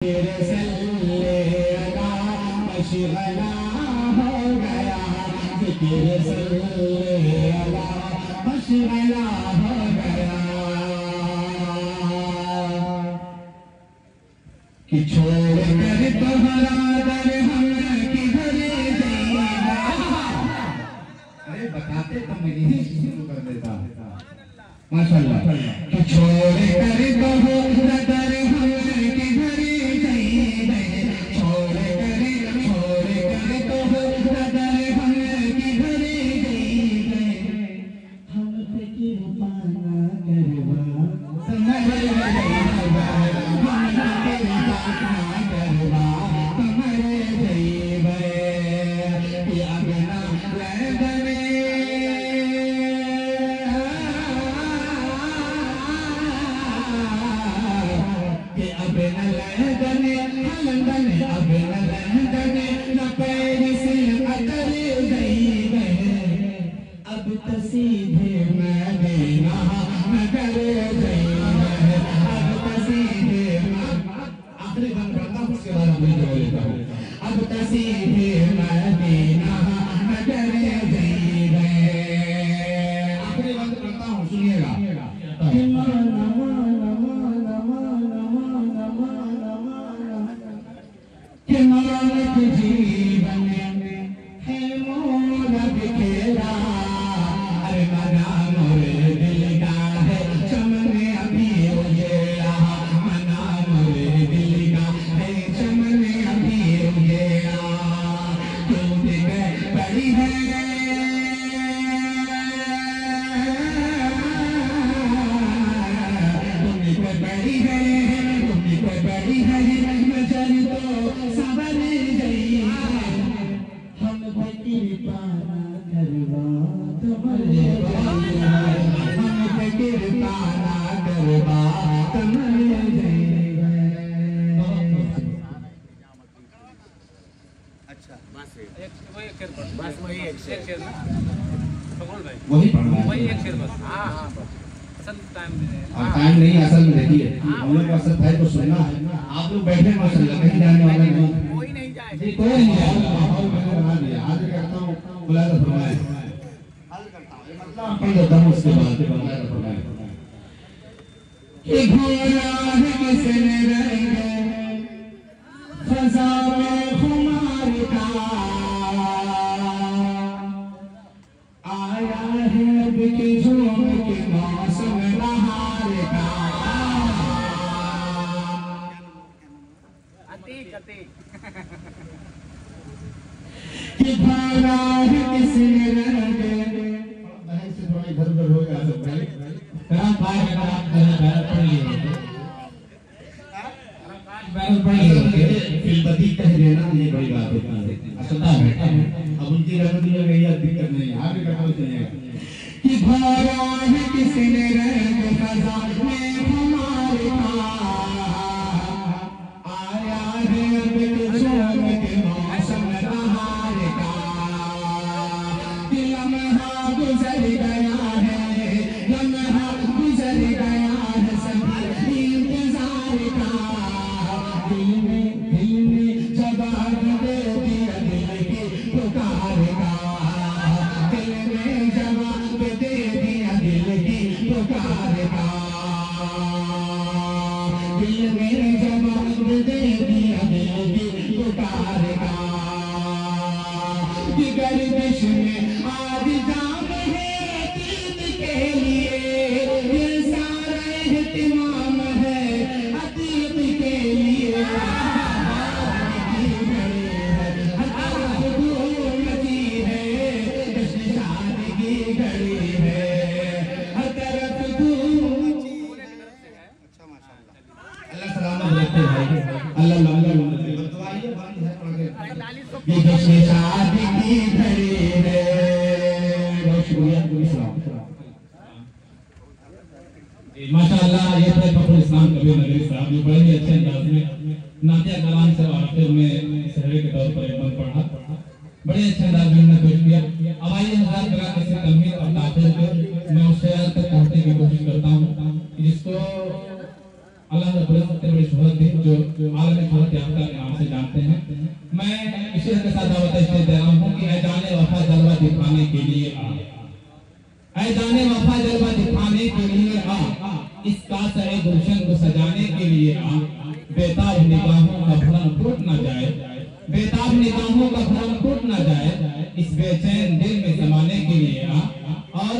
मशगला हो गया, ज़िक्र सल्लल्लाहु मशगला हो गया कि छोड़ कर तुम्हारा दर हम किधर जाएगा। अरे बताते तो मैं यही शुरू कर देता माशाअल्लाह कि छोड़ कर तुम्हारा दर हम किधर जाएगा। छोड़ कर तुम्हारा दर हम किधर जाएगा। हम पे कृपा ना करवा तुम्हारे सीधे मदीना नगर जाएंगे। अब तो सीधे आखिरी बंद करता हूँ, उसके बाद मैं जो लेता हूँ। अब तो सीधे मदीना नगर जाएंगे। आखिरी बंद करता हूँ, सुनिएगा। जीवन है मोर बिखेरा, अरे मना मोरे दिल का है चमने अभी उजेड़ा। मना मोरे दिल का है चमने अभी उजेड़ा। तुम बड़ी है बड़ी है, बड़ी है नजर तो सबर गई। हम पे कृपा ना करवा तुम्हारे जाएगा। हम पे कृपा ना करवा तुम्हारे जाएगा। अच्छा बस वही एक शेर ना वही पढ़ना है, वही एक शेर बस। हाँ टाइम नहीं, असल में देखिए हम लोग का असल है तो सुनना है। आप लोग बैठे माशाल्लाह, कहीं जाने वाले नहीं, कोई नहीं जाए जी, कोई नहीं जाएगा। माहौल मैंने बना दिया। आज करता हूँ बुलाया फरमाए, हल करता हूँ मतलब पढ़ देता हूँ, उसके बाद बुलाया फरमाए कि घोड़ा है किसने रंग फजा में खुमार का, आया है अब के झूम के मौसम बहार का। कि भागा है किसने रंग बहन से थोड़ा इधर उधर हो गया सब भाई करा पाए अगर आप बैरल पढ़ लिए बैरल पढ़ लिए फिल्बती कह देना ये बड़ी बात होती है। असलता है अब उनकी रहमत में गई दिक्कत नहीं, आगे का काम चलेगा। कि भागा है किसने रंग फजा में हमारे का, आया है अब के झूम के मौसम बहार का। कि लम्हा गुजर गया है, लम्हा गुजर गया है सभी इंतजार का। दिल में जवाब दे दिया दिल की पुकार का। दिल में जवाब दे दिया दिल की पुकार का। दिल में जवाब दे दिया दिल की पुकार का। कि गर्दिश में आज जाम है अतीत के लिए, ये सारा एहतिमाम है अतीत के लिए। शादी की घड़ी है। बहुत शुक्रिया माशाअल्लाह। ये थे फखरुल इस्लाम कबीर नगरी साहब, जो बड़े ही अच्छे अंदाज में नातिया कलाम से वाक़िफ़ में सहरे के तौर पर एक बंद पढ़ा, बड़े अच्छे अंदाज में उन्होंने पेश किया। अब आइए हजार जगह कैसे तमहीद और ताक़ीद मैं उस शेर तक पहुंचने की कोशिश करता हूँ जिसको अल्लाह रब्बुल इज्जत सबसे बड़ी शोहरत दी जो आलमी शोहरत याफ्ता के नाम से जानते हैं। मैं इसी के साथ दावत इसलिए दे रहा हूँ कि ऐ जाने वफा जलवा दिखाने के लिए आ, ऐ जाने वफा जलवा दिखाने के लिए आ, इस कासरे गुलशन को सजाने के लिए आ, बेताब निगाहों का भ्रम टूट न जाए, बेताब निगाहों का भ्रम टूट न जाए, इस बेचैन दिल में समाने के लिए आ। और